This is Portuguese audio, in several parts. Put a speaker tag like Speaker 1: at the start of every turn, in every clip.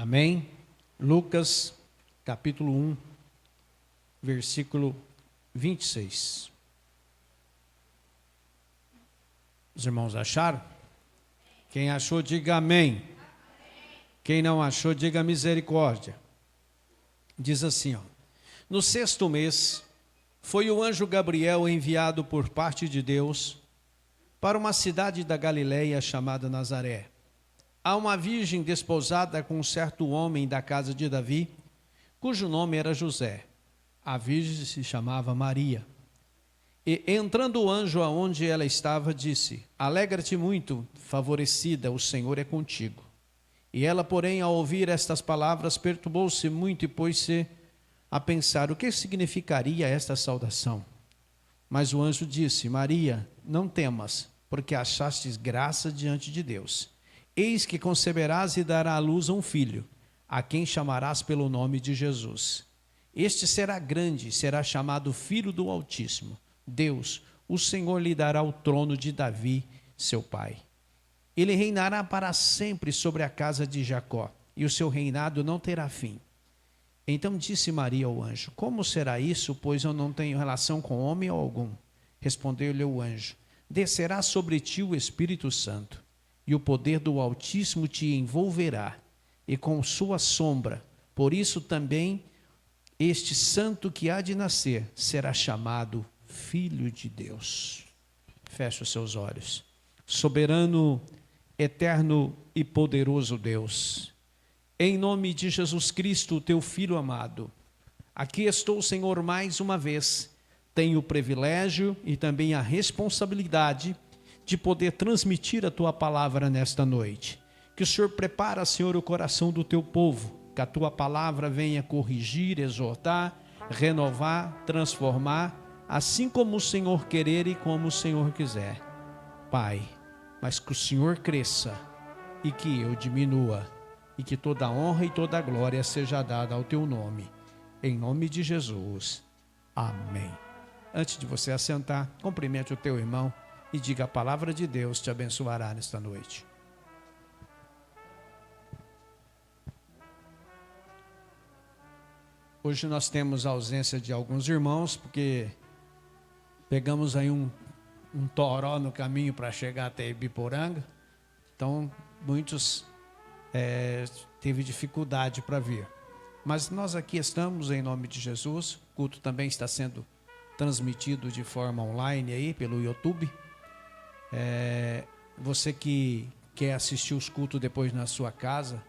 Speaker 1: Amém? Lucas, capítulo 1, versículo 26. Os irmãos acharam? Quem achou, diga amém. Quem não achou, diga misericórdia. Diz assim, ó: no 6º mês, foi o anjo Gabriel enviado por parte de Deus para uma cidade da Galileia chamada Nazaré, a uma virgem desposada com um certo homem da casa de Davi, cujo nome era José. A virgem se chamava Maria. E entrando o anjo aonde ela estava, disse: alegra-te muito, favorecida, o Senhor é contigo. E ela, porém, ao ouvir estas palavras, perturbou-se muito e pôs-se a pensar o que significaria esta saudação. Mas o anjo disse: Maria, não temas, porque achastes graça diante de Deus. Eis que conceberás e darás à luz um filho, a quem chamarás pelo nome de Jesus. Este será grande, será chamado Filho do Altíssimo. Deus, o Senhor, lhe dará o trono de Davi, seu pai. Ele reinará para sempre sobre a casa de Jacó, e o seu reinado não terá fim. Então disse Maria ao anjo: como será isso, pois eu não tenho relação com homem algum? Respondeu-lhe o anjo: descerá sobre ti o Espírito Santo, e o poder do Altíssimo te envolverá, e com sua sombra, por isso também este santo que há de nascer será chamado Filho de Deus. Feche os seus olhos. Soberano, eterno e poderoso Deus, em nome de Jesus Cristo, teu Filho amado, aqui estou, Senhor, mais uma vez. Tenho o privilégio e também a responsabilidade de poder transmitir a tua palavra nesta noite. Que o Senhor prepara, Senhor, o coração do teu povo, que a tua palavra venha corrigir, exortar, renovar, transformar, assim como o Senhor querer e como o Senhor quiser. Pai, mas que o Senhor cresça e que eu diminua, e que toda a honra e toda a glória seja dada ao teu nome. Em nome de Jesus. Amém. Antes de você assentar, cumprimente o teu irmão e diga: a palavra de Deus te abençoará nesta noite. Hoje nós temos a ausência de alguns irmãos, porque pegamos aí um toró no caminho para chegar até Ibiporanga. Então, muitos teve dificuldade para vir. Mas nós aqui estamos em nome de Jesus. O culto também está sendo transmitido de forma online aí pelo YouTube. Você que quer assistir os cultos depois na sua casa,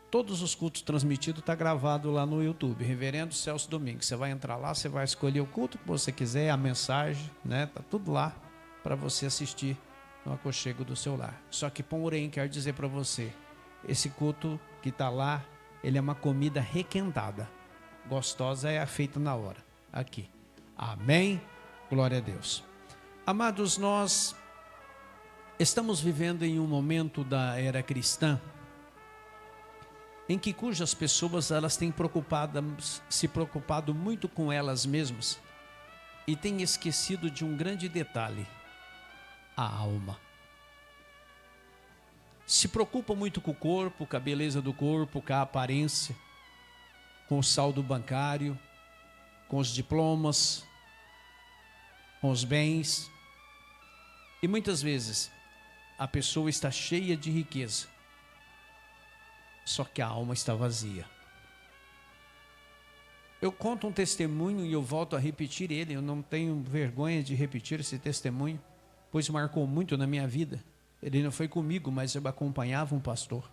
Speaker 1: todos os cultos transmitidos está gravado lá no YouTube, Reverendo Celso Domingos. Você vai entrar lá, você vai escolher o culto que você quiser, a mensagem, né? Tá tudo lá para você assistir no aconchego do seu lar. Só que, porém, quero dizer para você, esse culto que está lá, ele é uma comida requentada, gostosa, é feita na hora, aqui. Amém? Glória a Deus. Amados, nós estamos vivendo em um momento da era cristã em que cujas pessoas elas têm se preocupado muito com elas mesmas e têm esquecido de um grande detalhe: a alma. Se preocupam muito com o corpo, com a beleza do corpo, com a aparência, com o saldo bancário, com os diplomas, com os bens. E muitas vezes a pessoa está cheia de riqueza, só que a alma está vazia. Eu conto um testemunho e eu volto a repetir ele. Eu não tenho vergonha de repetir esse testemunho, pois marcou muito na minha vida. Ele não foi comigo, mas eu acompanhava um pastor.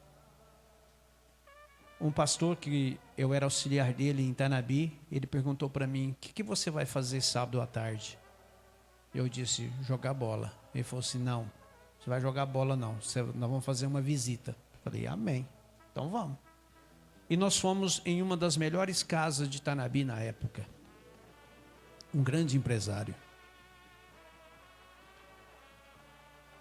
Speaker 1: Um pastor que eu era auxiliar dele em Tanabi. Ele perguntou para mim: o que você vai fazer sábado à tarde? Eu disse: jogar bola. Ele falou assim: não, você vai jogar bola não, nós vamos fazer uma visita. Falei: amém, então vamos. E nós fomos em uma das melhores casas de Tanabi na época. Um grande empresário.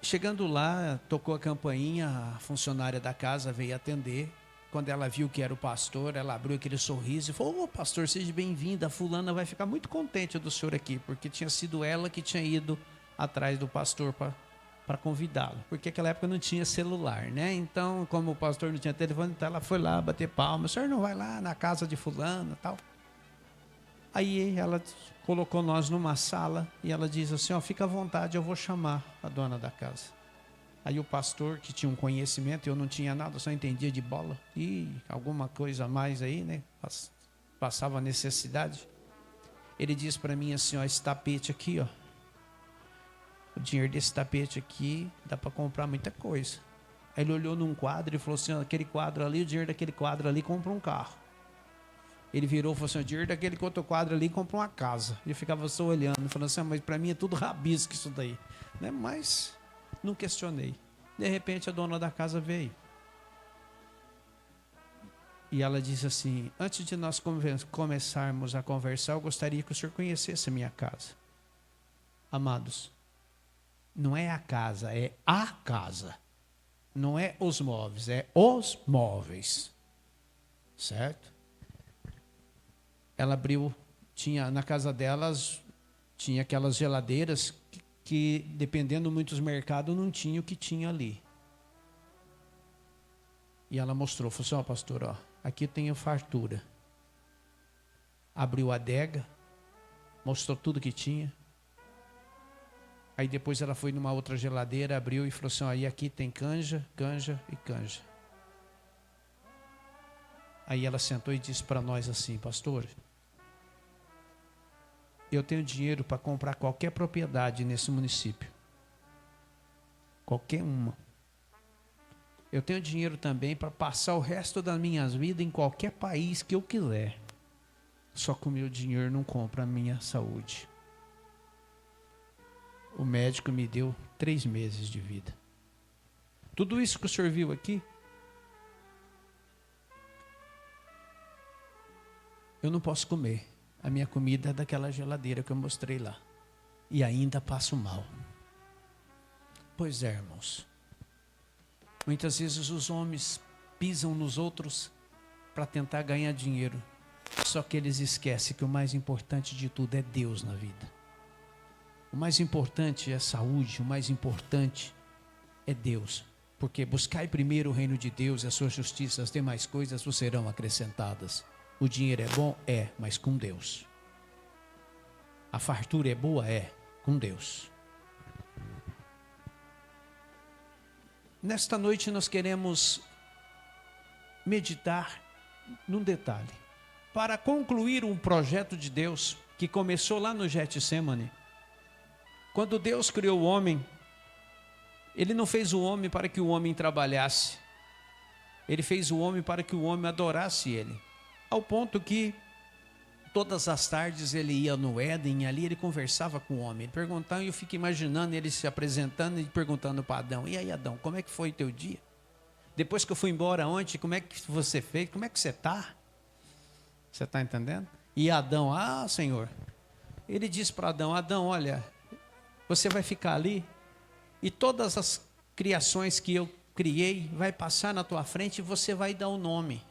Speaker 1: Chegando lá, tocou a campainha, a funcionária da casa veio atender. Quando ela viu que era o pastor, ela abriu aquele sorriso e falou: ô pastor, seja bem-vindo, a fulana vai ficar muito contente do senhor aqui, porque tinha sido ela que tinha ido atrás do pastor para para convidá-lo, porque naquela época não tinha celular, né? Então, como o pastor não tinha telefone, então ela foi lá bater palma. O senhor não vai lá na casa de fulano, tal? Aí ela colocou nós numa sala e ela diz assim, ó, fica à vontade, eu vou chamar a dona da casa. Aí o pastor, que tinha um conhecimento, eu não tinha nada, só entendia de bola, e alguma coisa a mais aí, né? Passava necessidade. Ele disse para mim assim, ó, esse tapete aqui, ó, o dinheiro desse tapete aqui dá para comprar muita coisa. Aí ele olhou num quadro e falou assim, ó, aquele quadro ali, o dinheiro daquele quadro ali compra um carro. Ele virou e falou assim, o dinheiro daquele outro quadro ali compra uma casa. E eu ficava só olhando, falando assim, mas para mim é tudo rabisco isso daí, né? Mas não questionei. De repente a dona da casa veio. E ela disse assim, antes de nós começarmos a conversar, eu gostaria que o senhor conhecesse a minha casa. Amados, não é a casa, é a casa. Não é os móveis, é os móveis. Certo? Ela abriu, tinha na casa delas, tinha aquelas geladeiras que dependendo muito dos mercados, não tinha o que tinha ali. E ela mostrou, falou assim, ó pastor, ó, aqui tem a fartura. Abriu a adega, mostrou tudo que tinha. Aí depois ela foi numa outra geladeira, abriu e falou assim, ó, e aqui tem canja, canja e canja. Aí ela sentou e disse para nós assim, pastor, eu tenho dinheiro para comprar qualquer propriedade nesse município. Qualquer uma. Eu tenho dinheiro também para passar o resto das minhas vidas em qualquer país que eu quiser. Só que o meu dinheiro não compra a minha saúde. O médico me deu 3 meses de vida. Tudo isso que o senhor viu aqui, eu não posso comer. A minha comida é daquela geladeira que eu mostrei lá. E ainda passo mal. Pois é, irmãos. Muitas vezes os homens pisam nos outros para tentar ganhar dinheiro. Só que eles esquecem que o mais importante de tudo é Deus na vida. O mais importante é a saúde, o mais importante é Deus. Porque buscai primeiro o reino de Deus e a sua justiça, as demais coisas vos serão acrescentadas. O dinheiro é bom? É, mas com Deus. A fartura é boa? É, com Deus. Nesta noite nós queremos meditar num detalhe. Para concluir um projeto de Deus que começou lá no Getsemane, quando Deus criou o homem, Ele não fez o homem para que o homem trabalhasse. Ele fez o homem para que o homem adorasse Ele. Ao ponto que todas as tardes ele ia no Éden e ali ele conversava com o homem. Ele perguntava e eu fico imaginando ele se apresentando e perguntando para Adão, e aí Adão, como é que foi o teu dia? Depois que eu fui embora ontem, como é que você fez? Como é que você está? Você está entendendo? E Adão, ah Senhor, ele disse para Adão, Adão, olha, você vai ficar ali e todas as criações que eu criei vai passar na tua frente e você vai dar o nome.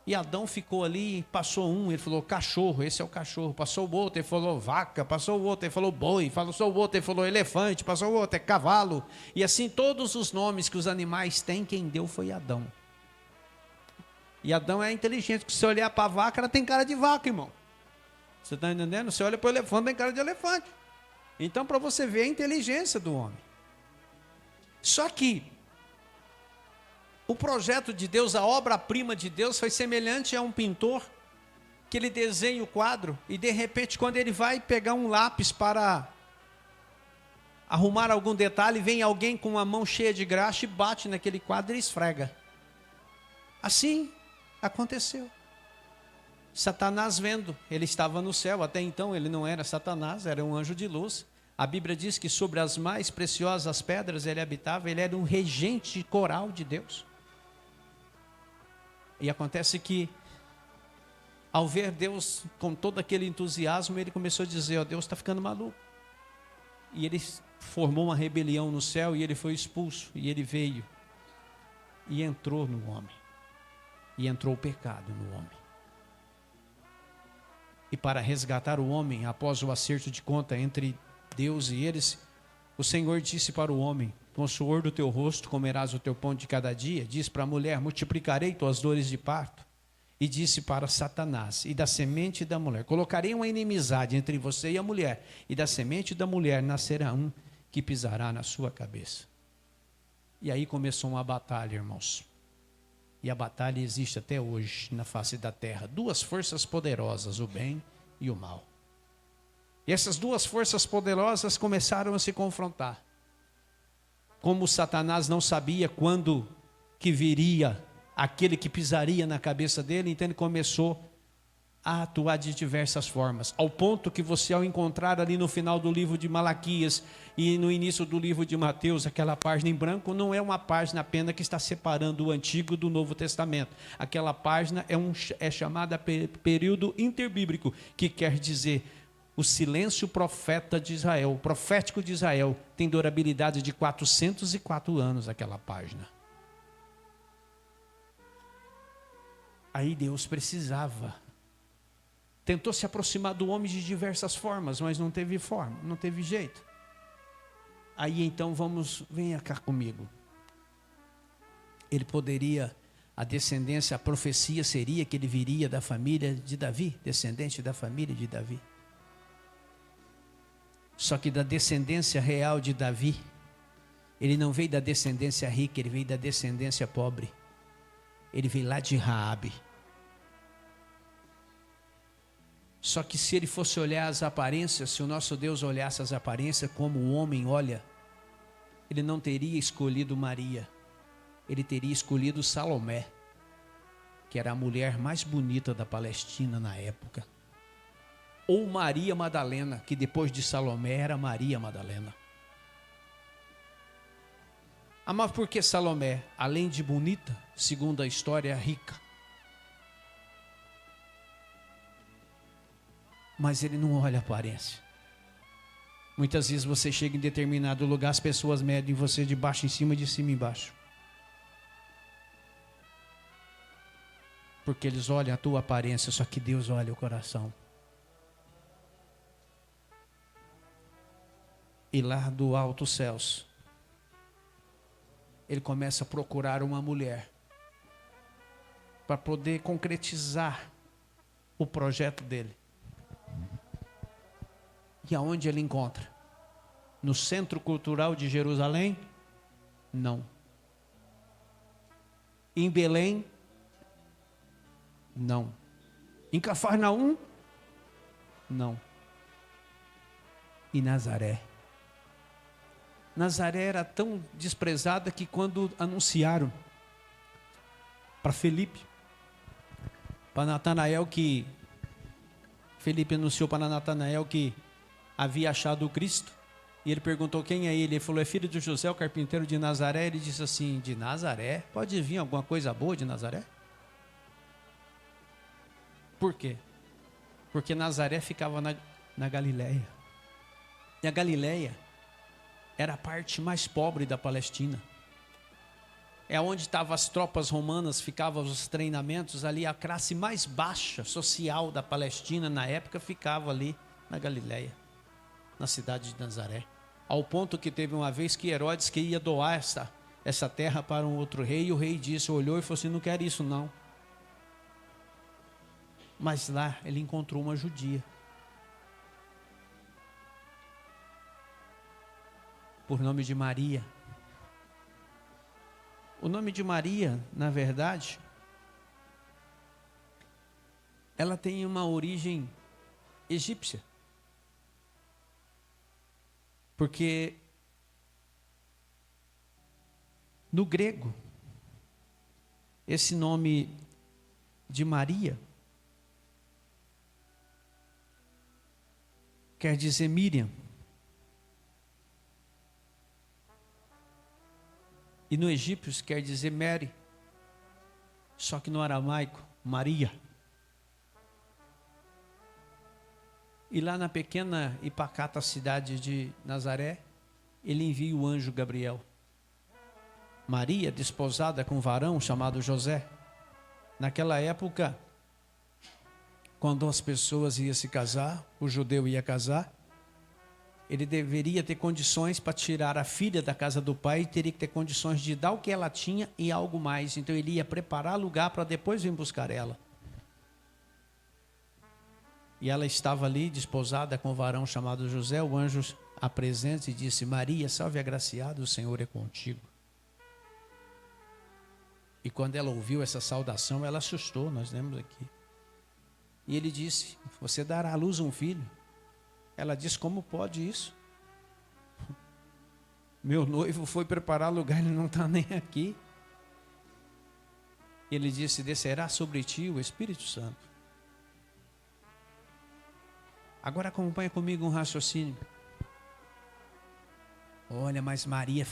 Speaker 1: E Adão ficou ali, passou um, ele falou cachorro, esse é o cachorro. Passou o outro, ele falou vaca. Passou o outro, ele falou boi. Passou o outro, ele falou elefante. Passou o outro, é cavalo. E assim todos os nomes que os animais têm, quem deu foi Adão. E Adão é inteligente, porque se você olhar para a vaca, ela tem cara de vaca, irmão. Você está entendendo? Você olha para o elefante, tem cara de elefante. Então, para você ver a inteligência do homem. Só que o projeto de Deus, a obra-prima de Deus foi semelhante a um pintor que ele desenha o quadro e de repente quando ele vai pegar um lápis para arrumar algum detalhe, vem alguém com uma mão cheia de graxa e bate naquele quadro e esfrega. Assim aconteceu. Satanás vendo, ele estava no céu, até então ele não era Satanás, era um anjo de luz. A Bíblia diz que sobre as mais preciosas pedras ele habitava, ele era um regente coral de Deus. E acontece que, ao ver Deus com todo aquele entusiasmo, ele começou a dizer, ó, Deus está ficando maluco. E ele formou uma rebelião no céu e ele foi expulso. E ele veio e entrou no homem. E entrou o pecado no homem. E para resgatar o homem, após o acerto de conta entre Deus e eles, O Senhor disse para o homem: com o suor do teu rosto comerás o teu pão de cada dia. Diz para a mulher: multiplicarei tuas dores de parto. E disse para Satanás: e da semente da mulher colocarei uma inimizade entre você e a mulher, e da semente da mulher nascerá um que pisará na sua cabeça. E aí começou uma batalha, irmãos. E a batalha existe até hoje na face da terra. Duas forças poderosas, o bem e o mal. E essas duas forças poderosas começaram a se confrontar. Como Satanás não sabia quando que viria aquele que pisaria na cabeça dele, então ele começou a atuar de diversas formas, ao ponto que você, ao encontrar ali no final do livro de Malaquias e no início do livro de Mateus, aquela página em branco, não é uma página apenas que está separando o Antigo do Novo Testamento. Aquela página é chamada período interbíblico, que quer dizer o silêncio profético de Israel, tem durabilidade de 404 anos aquela página. Aí Deus precisava. Tentou se aproximar do homem de diversas formas, mas não teve forma, não teve jeito. Aí então venha cá comigo. Ele poderia, a descendência, a profecia seria que ele viria da família de Davi, descendente da família de Davi. Só que da descendência real de Davi, ele não veio da descendência rica, ele veio da descendência pobre. Ele veio lá de Raabe. Só que se ele fosse olhar as aparências, se o nosso Deus olhasse as aparências como o homem olha, ele não teria escolhido Maria, ele teria escolhido Salomé, que era a mulher mais bonita da Palestina na época. Ou Maria Madalena, que depois de Salomé era Maria Madalena. Mas por que Salomé, além de bonita, segundo a história, rica? Mas ele não olha a aparência. Muitas vezes você chega em determinado lugar, as pessoas medem você de baixo em cima e de cima embaixo. Porque eles olham a tua aparência, só que Deus olha o coração. E lá do alto céus, ele começa a procurar uma mulher para poder concretizar o projeto dele. E aonde ele encontra? No Centro Cultural de Jerusalém? Não. Em Belém? Não. Em Cafarnaum? Não. Em Nazaré? Nazaré era tão desprezada que quando anunciaram para Felipe, para Natanael, que Felipe anunciou para Natanael que havia achado o Cristo, e ele perguntou quem é ele. Ele falou: é filho de José, o carpinteiro de Nazaré. Ele disse assim: de Nazaré? Pode vir alguma coisa boa de Nazaré? Por quê? Porque Nazaré ficava na Galileia. E a Galileia era a parte mais pobre da Palestina. É onde estavam as tropas romanas, ficavam os treinamentos ali. A classe mais baixa social da Palestina na época ficava ali na Galileia, na cidade de Nazaré. Ao ponto que teve uma vez que Herodes que ia doar essa terra para um outro rei, e o rei disse, olhou e falou assim: não quero isso não. Mas lá ele encontrou uma judia, por nome de Maria. O nome de Maria, na verdade, ela tem uma origem egípcia. Porque no grego, esse nome de Maria quer dizer Miriam. E no egípcio quer dizer Mary. Só que no aramaico, Maria. E lá na pequena e pacata cidade de Nazaré, ele envia o anjo Gabriel. Maria, desposada com um varão chamado José. Naquela época, quando as pessoas iam se casar, o judeu ia casar, ele deveria ter condições para tirar a filha da casa do pai, e teria que ter condições de dar o que ela tinha e algo mais. Então ele ia preparar lugar para depois vir buscar ela. E ela estava ali, desposada com um varão chamado José. O anjo apresenta e disse: Maria, salve agraciada, o Senhor é contigo. E quando ela ouviu essa saudação, ela assustou, nós lemos aqui. E ele disse: você dará à luz um filho. Ela disse: como pode isso? Meu noivo foi preparar lugar, ele não está nem aqui. Ele disse: descerá sobre ti o Espírito Santo. Agora acompanha comigo um raciocínio. Olha, mas Maria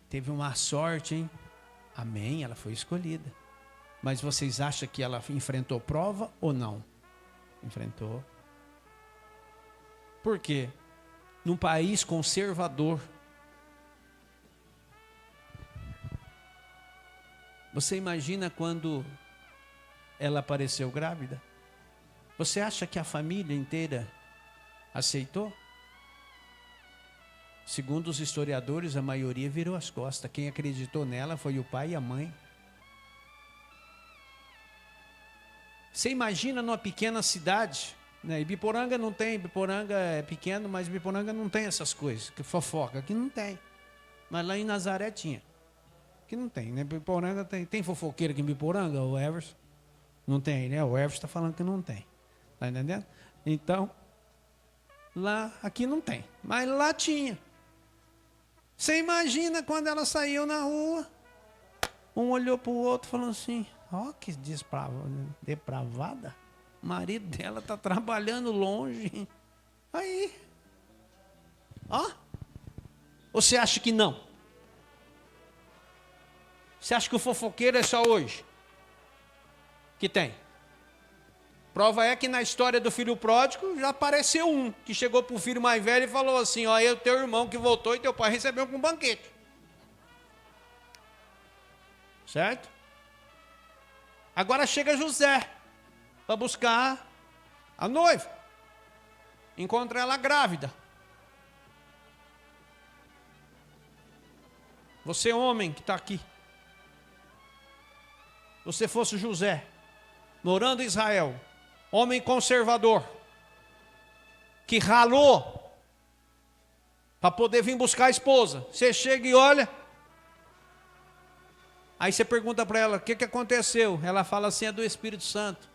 Speaker 1: teve uma sorte, hein? Amém, ela foi escolhida. Mas vocês acham que ela enfrentou prova ou não? Enfrentou. Por quê? Num país conservador. Você imagina quando ela apareceu grávida? Você acha que a família inteira aceitou? Segundo os historiadores, a maioria virou as costas. Quem acreditou nela foi o pai e a mãe. Você imagina numa pequena cidade, né? Ibiporanga não tem, Ibiporanga é pequeno, mas Ibiporanga não tem essas coisas, que fofoca, aqui não tem. Mas lá em Nazaré tinha. Aqui não tem, né? Ibiporanga tem fofoqueiro aqui em Ibiporanga, o Everson? Não tem, né? O Everson está falando que não tem. Está entendendo? Então, aqui não tem, mas lá tinha. Você imagina quando ela saiu na rua, um olhou para o outro e falou assim: ó, que depravada. O marido dela está trabalhando longe. Aí. Ó. Ou você acha que não? Você acha que o fofoqueiro é só hoje? Que tem. Prova é que na história do filho pródigo já apareceu um que chegou para o filho mais velho e falou assim: ó, é o teu irmão que voltou e teu pai recebeu com um banquete. Certo? Agora chega José para buscar a noiva. Encontra ela grávida. Você, homem que está aqui, você fosse José, morando em Israel, homem conservador, que ralou para poder vir buscar a esposa. Você chega e olha, aí você pergunta para ela: o que aconteceu? Ela fala assim: é do Espírito Santo.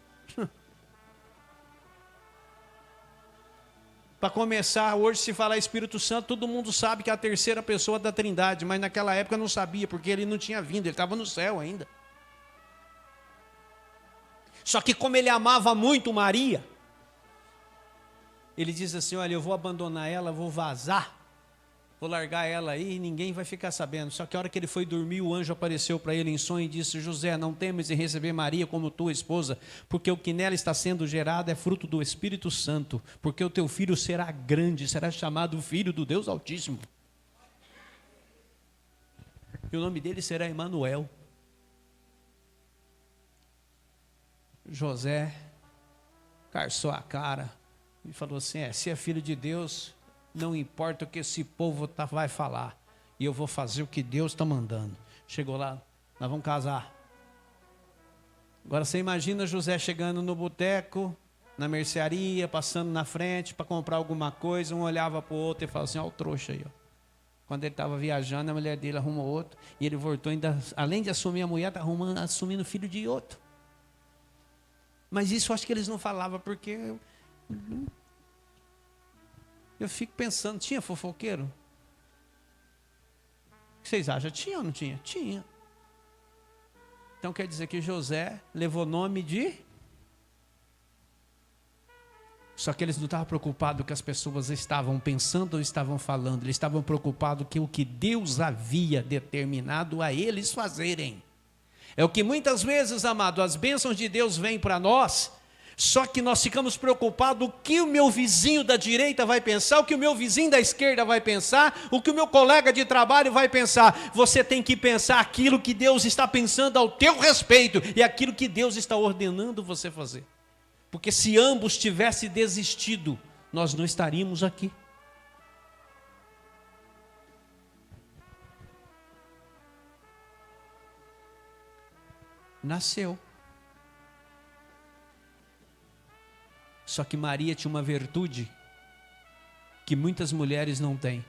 Speaker 1: Para começar, hoje se falar Espírito Santo, todo mundo sabe que é a terceira pessoa da Trindade, mas naquela época não sabia, porque ele não tinha vindo, ele estava no céu ainda. Só que como ele amava muito Maria, ele diz assim: olha, eu vou abandonar ela, vou vazar, vou largar ela aí e ninguém vai ficar sabendo. Só que a hora que ele foi dormir, o anjo apareceu para ele em sonho e disse: José, não temas em receber Maria como tua esposa, porque o que nela está sendo gerado é fruto do Espírito Santo, porque o teu filho será grande, será chamado Filho do Deus Altíssimo. E o nome dele será Emanuel. José carçou a cara e falou assim: se é filho de Deus, não importa o que esse povo vai falar, e eu vou fazer o que Deus está mandando. Chegou lá, nós vamos casar. Agora você imagina José chegando no boteco, na mercearia, passando na frente para comprar alguma coisa, um olhava para o outro e falava assim: ó o trouxa aí, ó. Quando ele estava viajando, a mulher dele arrumou outro, e ele voltou, ainda, além de assumir a mulher, está assumindo o filho de outro. Mas isso eu acho que eles não falavam, porque eu fico pensando: tinha fofoqueiro? O que vocês acham? Tinha ou não tinha? Tinha. Então quer dizer que José levou nome de... Só que eles não estavam preocupados com o que as pessoas estavam pensando ou estavam falando. Eles estavam preocupados com o que Deus havia determinado a eles fazerem. É o que muitas vezes, amado, as bênçãos de Deus vêm para nós, só que nós ficamos preocupados o que o meu vizinho da direita vai pensar, o que o meu vizinho da esquerda vai pensar, o que o meu colega de trabalho vai pensar. Você tem que pensar aquilo que Deus está pensando ao teu respeito e aquilo que Deus está ordenando você fazer. Porque se ambos tivessem desistido, nós não estaríamos aqui. nasceu. Só que Maria tinha uma virtude que muitas mulheres não têm.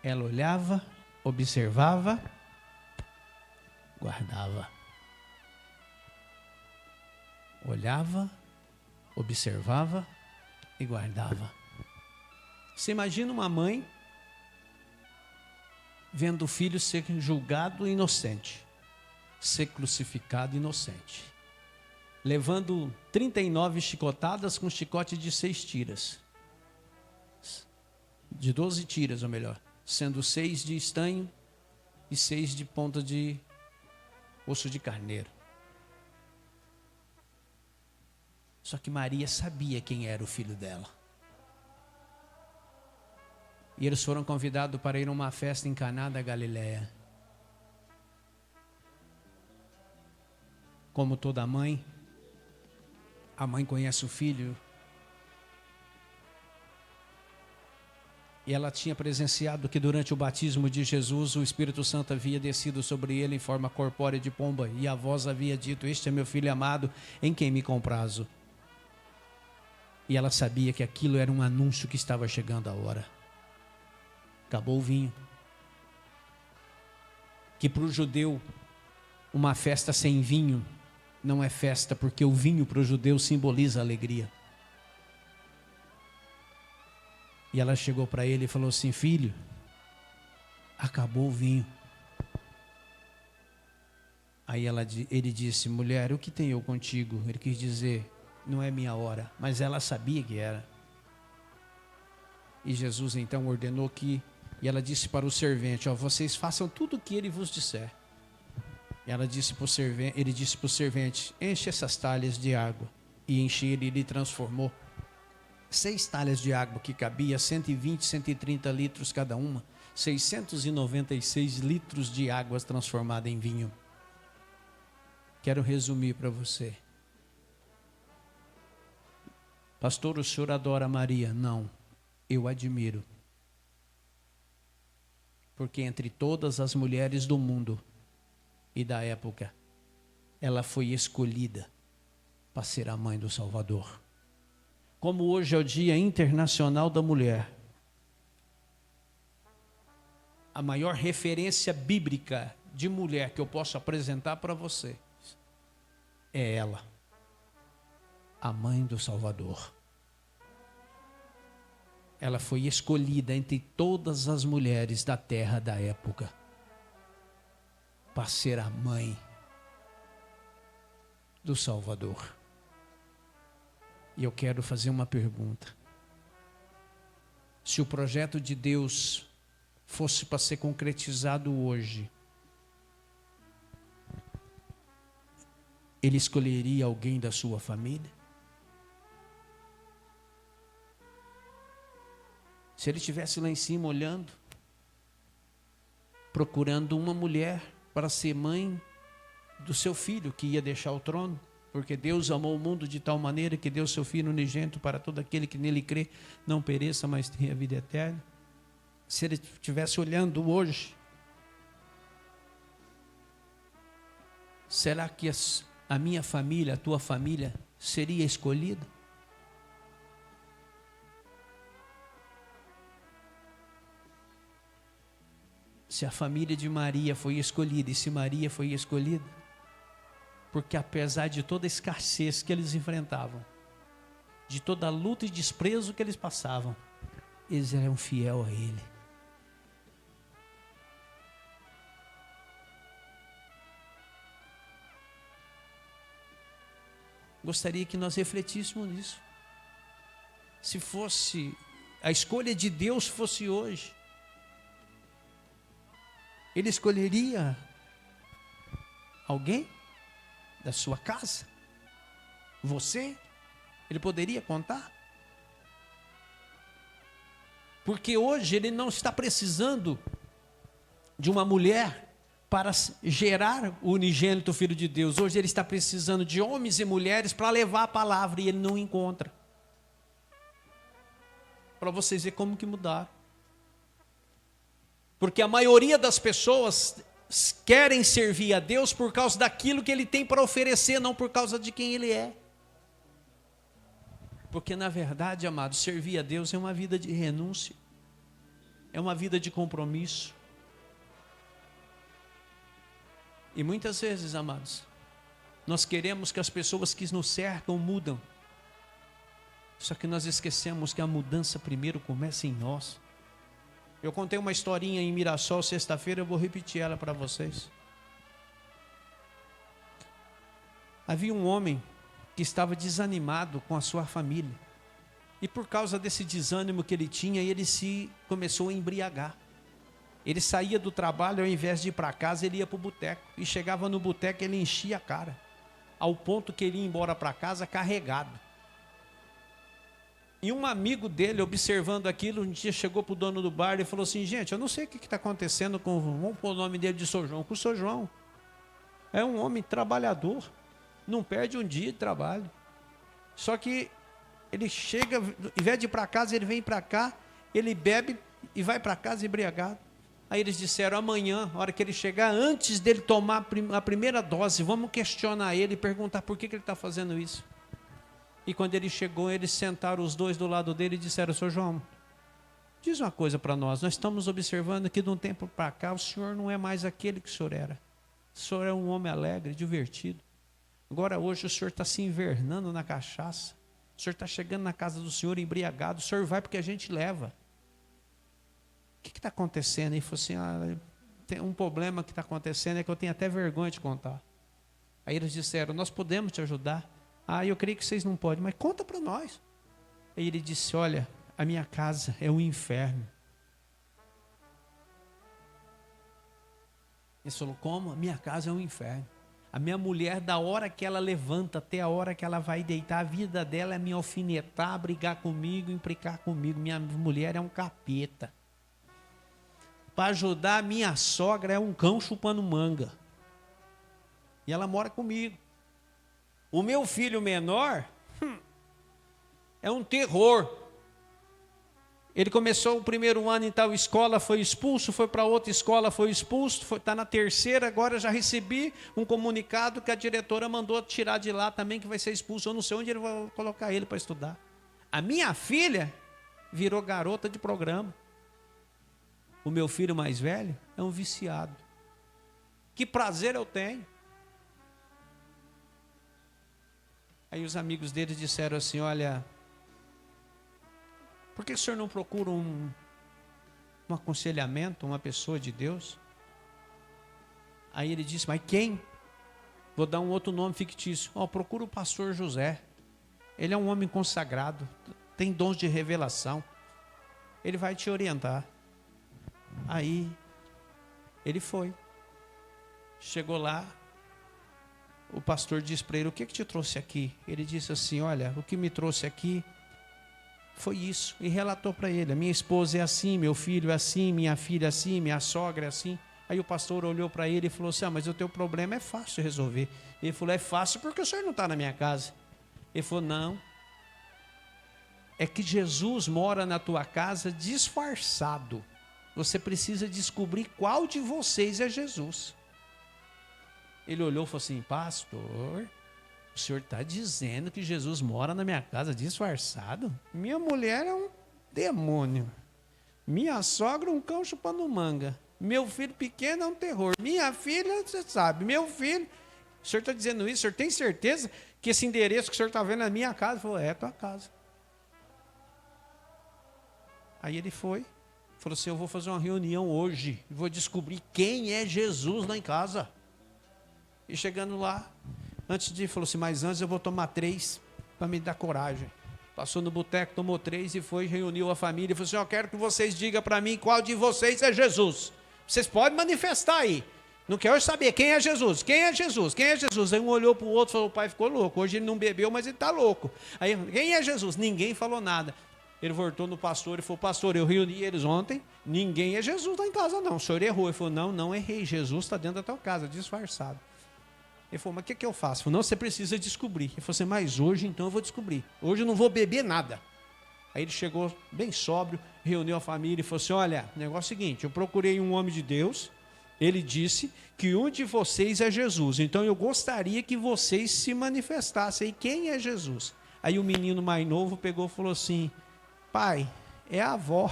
Speaker 1: Ela olhava, observava, guardava. Olhava, observava e guardava. Você imagina uma mãe vendo o filho ser julgado inocente, ser crucificado inocente, levando 39 chicotadas com chicote de 6 tiras, de 12 tiras ou melhor, sendo 6 de estanho e 6 de ponta de osso de carneiro. Só que Maria sabia quem era o filho dela. E eles foram convidados para ir a uma festa em Caná da Galileia. Como toda mãe, a mãe conhece o filho. E ela tinha presenciado que durante o batismo de Jesus, o Espírito Santo havia descido sobre ele em forma corpórea de pomba. E a voz havia dito: "Este é meu filho amado, em quem me comprazo." E ela sabia que aquilo era um anúncio que estava chegando a hora. Acabou o vinho. Que para o judeu, uma festa sem vinho não é festa, porque o vinho para o judeu simboliza alegria. E ela chegou para ele e falou assim: "Filho, acabou o vinho." Aí ele disse: "Mulher, o que tenho eu contigo?" Ele quis dizer: "Não é minha hora." Mas ela sabia que era. E Jesus então ordenou que, e ela disse para o servente: "Vocês façam tudo o que ele vos disser." E ela disse para o servente, ele disse para o servente: "Enche essas talhas de água." E encher, ele transformou 6 talhas de água que cabia 120, 130 litros cada uma, 696 litros de água transformada em vinho. Quero resumir para você. Pastor, o senhor adora Maria? Não, eu admiro. Porque entre todas as mulheres do mundo e da época, ela foi escolhida para ser a mãe do Salvador. Como hoje é o Dia Internacional da Mulher, a maior referência bíblica de mulher que eu posso apresentar para você é ela, a mãe do Salvador. Ela foi escolhida entre todas as mulheres da terra da época para ser a mãe do Salvador. E eu quero fazer uma pergunta. Se o projeto de Deus fosse para ser concretizado hoje, Ele escolheria alguém da sua família? Se Ele estivesse lá em cima olhando, procurando uma mulher para ser mãe do seu filho que ia deixar o trono, porque Deus amou o mundo de tal maneira que deu seu Filho unigênito para todo aquele que nele crê, não pereça, mas tenha vida eterna. Se Ele estivesse olhando hoje, será que a minha família, a tua família, seria escolhida? Se a família de Maria foi escolhida, e se Maria foi escolhida, porque apesar de toda a escassez que eles enfrentavam, de toda a luta e desprezo que eles passavam, eles eram fiel a Ele. Gostaria que nós refletíssemos nisso. Se fosse, a escolha de Deus fosse hoje, Ele escolheria alguém da sua casa? Você? Ele poderia contar? Porque hoje Ele não está precisando de uma mulher para gerar o unigênito Filho de Deus. Hoje Ele está precisando de homens e mulheres para levar a palavra, e Ele não encontra. Para vocês verem como que mudaram. Porque a maioria das pessoas querem servir a Deus por causa daquilo que Ele tem para oferecer, não por causa de quem Ele é. Porque, na verdade, amados, servir a Deus é uma vida de renúncia, é uma vida de compromisso. E muitas vezes, amados, nós queremos que as pessoas que nos cercam mudam. Só que nós esquecemos que a mudança primeiro começa em nós. Eu contei uma historinha em Mirassol sexta-feira, eu vou repetir ela para vocês. Havia um homem que estava desanimado com a sua família. E por causa desse desânimo que ele tinha, ele se começou a embriagar. Ele saía do trabalho, ao invés de ir para casa, ele ia para o boteco. E chegava no boteco, ele enchia a cara. Ao ponto que ele ia embora para casa carregado. E um amigo dele, observando aquilo, um dia chegou para o dono do bar e falou assim: gente, eu não sei o que está acontecendo com... Vamos pôr o nome dele de São João. Com o São João. É um homem trabalhador. Não perde um dia de trabalho. Só que ele chega, ao invés de ir para casa, ele vem para cá, ele bebe e vai para casa embriagado. Aí eles disseram: amanhã, a hora que ele chegar, antes dele tomar a primeira dose, vamos questionar ele e perguntar por que ele está fazendo isso. E quando ele chegou, eles sentaram os dois do lado dele e disseram: Sr. João, diz uma coisa para nós estamos observando que de um tempo para cá o senhor não é mais aquele que o senhor era. O senhor é um homem alegre, divertido. Agora hoje o senhor está se invernando na cachaça. O senhor está chegando na casa do senhor embriagado. O senhor vai porque a gente leva. O que está acontecendo? Ele falou assim: tem um problema que está acontecendo, é que eu tenho até vergonha de contar. Aí eles disseram: nós podemos te ajudar. Eu creio que vocês não podem, mas conta para nós. Aí ele disse: olha, a minha casa é um inferno. Ele falou: como? A minha casa é um inferno. A minha mulher, da hora que ela levanta até a hora que ela vai deitar, a vida dela é me alfinetar, brigar comigo, implicar comigo. Minha mulher é um capeta. Para ajudar a minha sogra é um cão chupando manga. E ela mora comigo. O meu filho menor é um terror. Ele começou o primeiro ano em tal escola, foi expulso, foi para outra escola, foi expulso, está na terceira, agora já recebi um comunicado que a diretora mandou tirar de lá também, que vai ser expulso. Eu não sei onde ele vai colocar ele para estudar. A minha filha virou garota de programa. O meu filho mais velho é um viciado. Que prazer eu tenho. Aí os amigos dele disseram assim: olha, por que o senhor não procura um aconselhamento, uma pessoa de Deus? Aí ele disse: mas quem? Vou dar um outro nome fictício. Procura o pastor José. Ele é um homem consagrado, tem dons de revelação. Ele vai te orientar. Aí ele foi. Chegou lá. O pastor disse para ele: o que te trouxe aqui? Ele disse assim: olha, o que me trouxe aqui foi isso. E relatou para ele: a minha esposa é assim, meu filho é assim, minha filha é assim, minha sogra é assim. Aí o pastor olhou para ele e falou assim: mas o teu problema é fácil de resolver. Ele falou: é fácil porque o senhor não está na minha casa. Ele falou: não, é que Jesus mora na tua casa disfarçado. Você precisa descobrir qual de vocês é Jesus. Ele olhou e falou assim: pastor, o senhor está dizendo que Jesus mora na minha casa disfarçado? Minha mulher é um demônio. Minha sogra um cão chupando manga. Meu filho pequeno é um terror. Minha filha, você sabe, meu filho... O senhor está dizendo isso? O senhor tem certeza que esse endereço que o senhor está vendo é minha casa? Ele falou: é tua casa. Aí ele foi. Falou assim: eu vou fazer uma reunião hoje. Vou descobrir quem é Jesus lá em casa. E chegando lá, antes de ir, falou assim: mas antes eu vou tomar 3 para me dar coragem. Passou no boteco, tomou 3 e foi, reuniu a família e falou assim: eu quero que vocês digam para mim qual de vocês é Jesus. Vocês podem manifestar aí. Não quero saber quem é Jesus, quem é Jesus, quem é Jesus. Aí um olhou para o outro e falou: o pai ficou louco. Hoje ele não bebeu, mas ele está louco. Aí, quem é Jesus? Ninguém falou nada. Ele voltou no pastor e falou: pastor, eu reuni eles ontem, ninguém é Jesus lá em casa não. O senhor errou. Ele falou: não errei, Jesus está dentro da tua casa, disfarçado. Ele falou: mas o que eu faço? Ele falou: não, você precisa descobrir. Ele falou assim: mas hoje então eu vou descobrir. Hoje eu não vou beber nada. Aí ele chegou bem sóbrio, reuniu a família e falou assim: olha, o negócio é o seguinte, eu procurei um homem de Deus, Ele disse que um de vocês é Jesus. Então eu gostaria que vocês se manifestassem. E quem é Jesus? Aí o menino mais novo pegou e falou assim: pai, é a avó.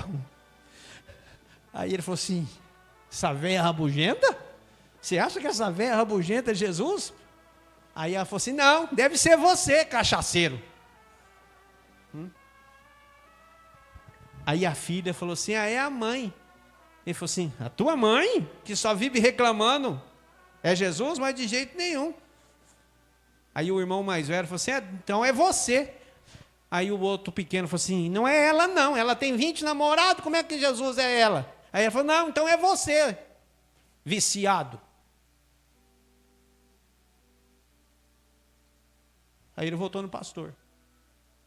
Speaker 1: Aí ele falou assim: essa véia rabugenta? Você acha que essa véia rabugenta é Jesus? Aí ela falou assim: não, deve ser você, cachaceiro. Aí a filha falou assim: ah, é a mãe. Ele falou assim: a tua mãe, que só vive reclamando, é Jesus? Mas de jeito nenhum. Aí o irmão mais velho falou assim: então é você. Aí o outro pequeno falou assim: não é ela não, ela tem 20 namorados, como é que Jesus é ela? Aí ele falou: não, então é você, viciado. Aí ele voltou no pastor: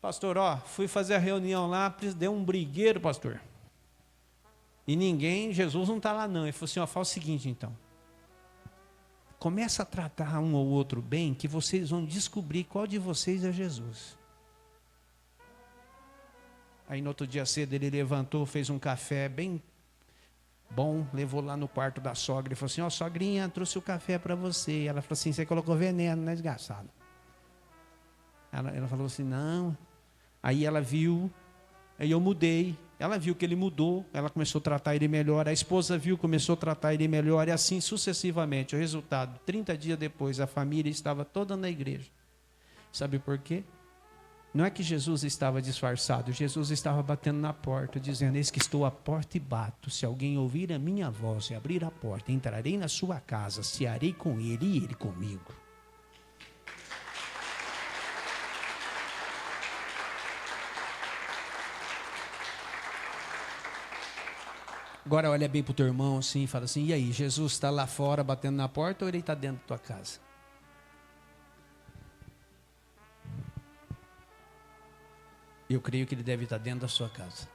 Speaker 1: pastor, ó, fui fazer a reunião lá, deu um brigueiro, pastor. E ninguém, Jesus não está lá não. Ele falou assim: ó, faz o seguinte então. Começa a tratar um ou outro bem, que vocês vão descobrir qual de vocês é Jesus. Aí no outro dia cedo ele levantou, fez um café bem bom, levou lá no quarto da sogra e falou assim: ó, sogrinha, trouxe o café para você. Ela falou assim: você colocou veneno, né, desgraçado? Ela falou assim: não. Aí ela viu, aí eu mudei. Ela viu que ele mudou, ela começou a tratar ele melhor. A esposa viu, começou a tratar ele melhor. E assim sucessivamente. O resultado, 30 dias depois, a família estava toda na igreja. Sabe por quê? Não é que Jesus estava disfarçado. Jesus estava batendo na porta, dizendo: eis que estou à porta e bato. Se alguém ouvir a minha voz e abrir a porta, entrarei na sua casa, cearei com ele e ele comigo. Agora olha bem para o teu irmão assim e fala assim: e aí, Jesus está lá fora batendo na porta ou ele está dentro da tua casa? Eu creio que ele deve estar dentro da sua casa.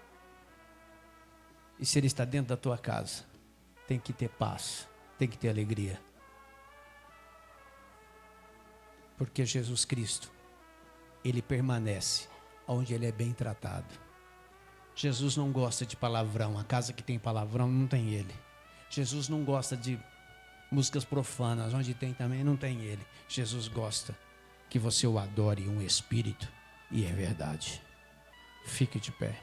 Speaker 1: E se ele está dentro da tua casa, tem que ter paz, tem que ter alegria. Porque Jesus Cristo, ele permanece onde ele é bem tratado. Jesus não gosta de palavrão. A casa que tem palavrão não tem ele. Jesus não gosta de músicas profanas. Onde tem também não tem ele. Jesus gosta que você o adore em um espírito. E é verdade. Fique de pé.